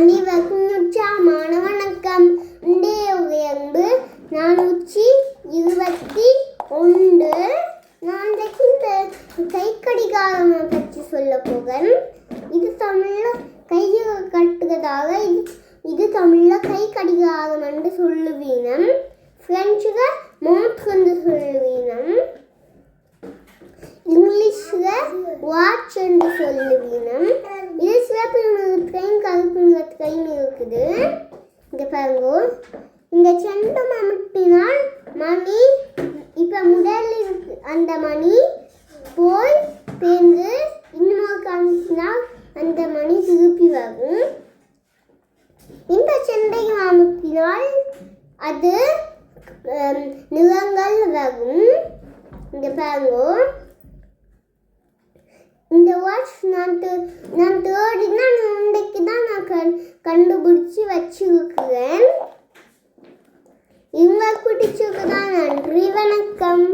அனைவருக்கும் உற்சாகமான வணக்கம். இன்றைய உயர்வு 421. நான் இந்த கை கடிகாரம் பற்றி சொல்ல போகிறேன். இது தமிழில் கையை கட்டுறதாக இது தமிழில் கை கடிகாரம் என்று சொல்லுவீனம். ஃப்ரெஞ்சில் மோட்ரு என்று சொல்லுவீனம். இங்கிலீஷில் வாட்ச் என்று சொல்லுவீனம். இது சிவப்பு நிறத்துலையும் கருப்பு நிறத்துலையும் இருக்குது. இங்கே பாருங்க, இந்த செண்டம் அமுட்டினால் மணி இப்போ முதலில் இருக்கு அந்த மணி போய் சேர்ந்து இன்னொரு அமுட்டினால் அந்த மணி திருப்பி வரும். இந்த செண்டையும் அமுட்டினால் அது நிறங்கள் வரும். இங்கே பாருங்க, இந்த வாட்ச் நான் தேடினா இன்றைக்கு தான் நான் கண்டுபிடிச்சி வச்சிருக்கிறேன். இவங்களுக்கு பிடிச்சிருக்குதான். நன்றி, வணக்கம்.